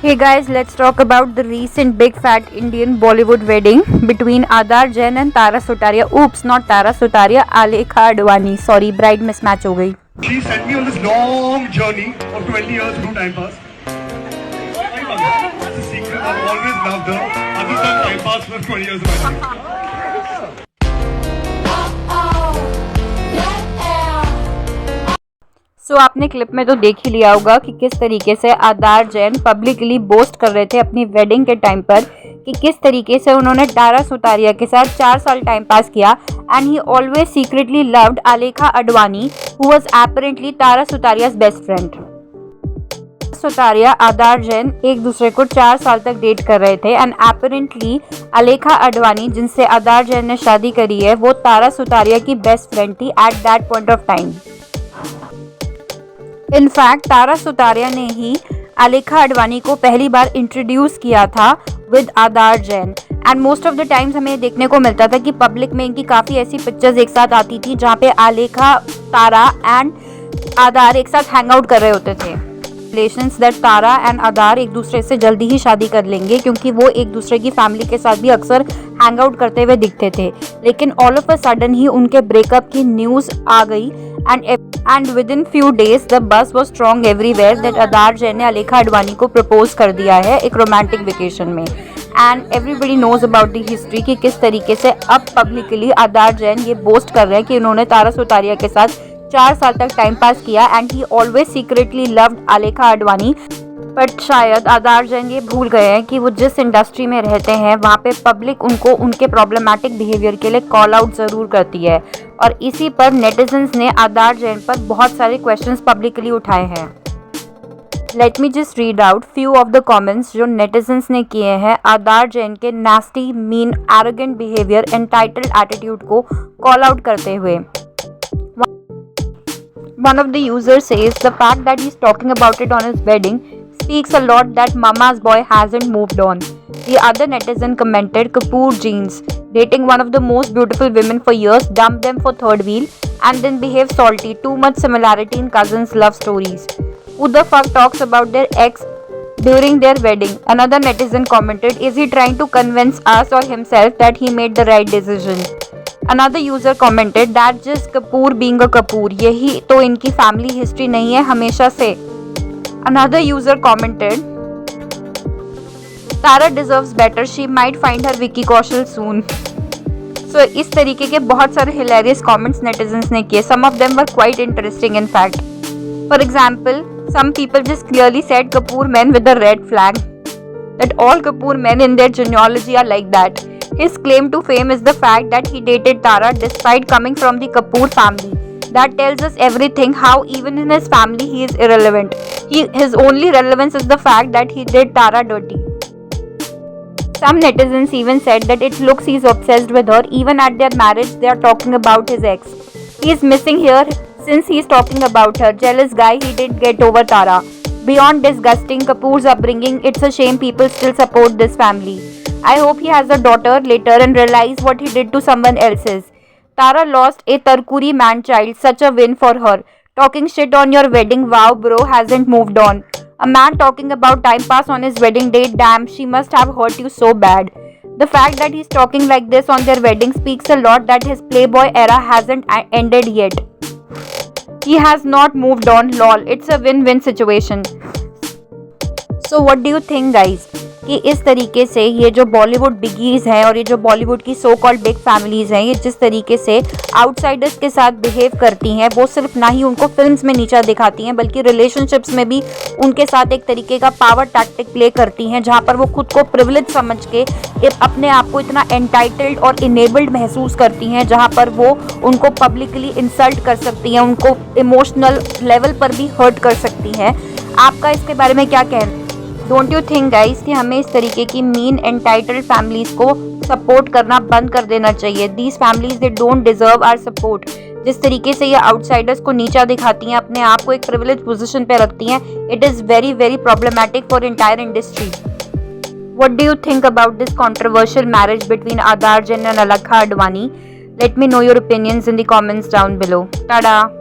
Hey guys, let's talk about the recent big fat Indian Bollywood wedding between Adar Jain and Tara Sutaria. Oops, not Tara Sutaria, Alekha Advani. Sorry, bride mismatch हो गई. She sent me on this long journey of 20 years through time pass. That's a secret. I've always loved her. I've just done time pass for 20 years of my life. सो आपने clip में तो देख ही लिया होगा कि किस तरीके से आदार जैन पब्लिकली बोस्ट कर रहे थे अपनी वेडिंग के टाइम पर कि किस तरीके से उन्होंने तारा सुतारिया के साथ 4 साल टाइम पास किया and he always secretly loved Alekha Advani who was apparently Tara Sutaria's best friend. Sutaria Aadar Jain एक दूसरे को 4 साल तक डेट कर रहे थे एंड एपरेंटली आलेखा अडवाणी जिनसे आदार जैन ने शादी करी है वो तारा सुतारिया की बेस्ट फ्रेंड थी at that point of time. In fact Tara Sutaria ने ही आलेखा अडवाणी को पहली बार इंट्रोड्यूस किया था विद आदार Jain and most of the times हमें देखने को मिलता था कि पब्लिक में इनकी काफ़ी ऐसी पिक्चर्स एक साथ आती थी जहाँ पे आलेखा, तारा एंड आदार एक साथ हैंग आउट कर रहे होते थे. रिलेशंस दैट तारा एंड आदार एक दूसरे से जल्दी ही शादी कर लेंगे क्योंकि वो एक दूसरे की फैमिली के साथ भी अक्सर हैंग आउट करते हुए दिखते थे. लेकिन ऑल ऑफ अ सडन ही उनके ब्रेकअप की न्यूज़ आ गई and with in few days the bus was strong everywhere that आदार जैन ने आलेखा अडवाणी को प्रपोज कर दिया है एक रोमांटिक वेकेशन में. And everybody knows about the history कि किस तरीके से अब पब्लिकली आदार जैन ये बोस्ट कर रहे हैं कि उन्होंने तारा सुतारिया के साथ 4 साल तक टाइम पास किया and he always secretly loved Alekha Advani. But शायद आदार जैन ये भूल गए हैं कि वो जिस इंडस्ट्री में रहते हैं वहाँ पे पब्लिक उनको उनके प्रॉब्लमैटिक बिहेवियर के लिए कॉल आउट ज़रूर करती है और इसी पर नेटिजन्स ने आदार जैन पर बहुत सारे क्वेश्चंस पब्लिकली उठाए हैं. Let me just read out few of the comments जो नेटिजन्स ने किए हैं आदार जैन के nasty, mean, arrogant behaviour, entitled attitude को कॉल आउट करते हुए. One of the users says the fact that he's talking about it on his wedding speaks a lot that mama's boy hasn't moved on. The other netizen commented, Kapoor jeans, dating one of the most beautiful women for years, dumped them for third wheel and then behave salty. Too much similarity in cousins' love stories. Who the fuck talks about their ex during their wedding? Another netizen commented, is he trying to convince us or himself that he made the right decision? Another user commented that just Kapoor being a Kapoor, यही तो इनकी family history नहीं है हमेशा से. Another user commented, Tara deserves better, she might find her Vicky Kaushal soon. So इस तरीके के बहुत सारे hilarious comments netizens ने किए. Some of them were quite interesting in fact. For example, some people just clearly said Kapoor men with a red flag. That all Kapoor men in their genealogy are like that. His claim to fame is the fact that he dated Tara despite coming from the Kapoor family. That tells us everything, how even in his family he is irrelevant. His only relevance is the fact that he did Tara dirty. Some netizens even said that it looks he's obsessed with her. Even at their marriage they are talking about his ex. He is missing here since he is talking about her. Jealous guy, he didn't get over Tara. Beyond disgusting, Kapoor's upbringing, it's a shame people still support this family. I hope he has a daughter later and realize what he did to someone else's. Tara lost a Tarkuri man-child, such a win for her. Talking shit on your wedding, wow bro, hasn't moved on. A man talking about time pass on his wedding day, damn, she must have hurt you so bad. The fact that he's talking like this on their wedding speaks a lot that his playboy era hasn't ended yet. He has not moved on, lol, it's a win-win situation. So what do you think guys? कि इस तरीके से ये जो बॉलीवुड बिगीज़ हैं और ये जो बॉलीवुड की सो कॉल्ड बिग फैमिलीज़ हैं ये जिस तरीके से आउटसाइडर्स के साथ बिहेव करती हैं वो सिर्फ ना ही उनको फिल्म्स में नीचा दिखाती हैं बल्कि रिलेशनशिप्स में भी उनके साथ एक तरीके का पावर टैक्टिक प्ले करती हैं जहाँ पर वो खुद को प्रिविलेज समझ के अपने आप को इतना एंटाइटल्ड और इनेबल्ड महसूस करती हैं जहाँ पर वो उनको पब्लिकली इंसल्ट कर सकती हैं, उनको इमोशनल लेवल पर भी हर्ट कर सकती हैं. आपका इसके बारे में क्या कहना है? डोंट यू थिंक गाइस कि हमें इस तरीके की मीन एंटाइटल्ड फैमिलीज़ को सपोर्ट करना बंद कर देना चाहिए. These families they don't deserve our support. जिस तरीके से ये आउटसाइडर्स को नीचा दिखाती हैं, अपने आप को एक प्रिविलेज पोजीशन पे रखती हैं, it is very very problematic for entire industry. What do you think about this controversial marriage between Aadar Jain and Alekha Advani? Let me know your opinions in the comments down below. Tada!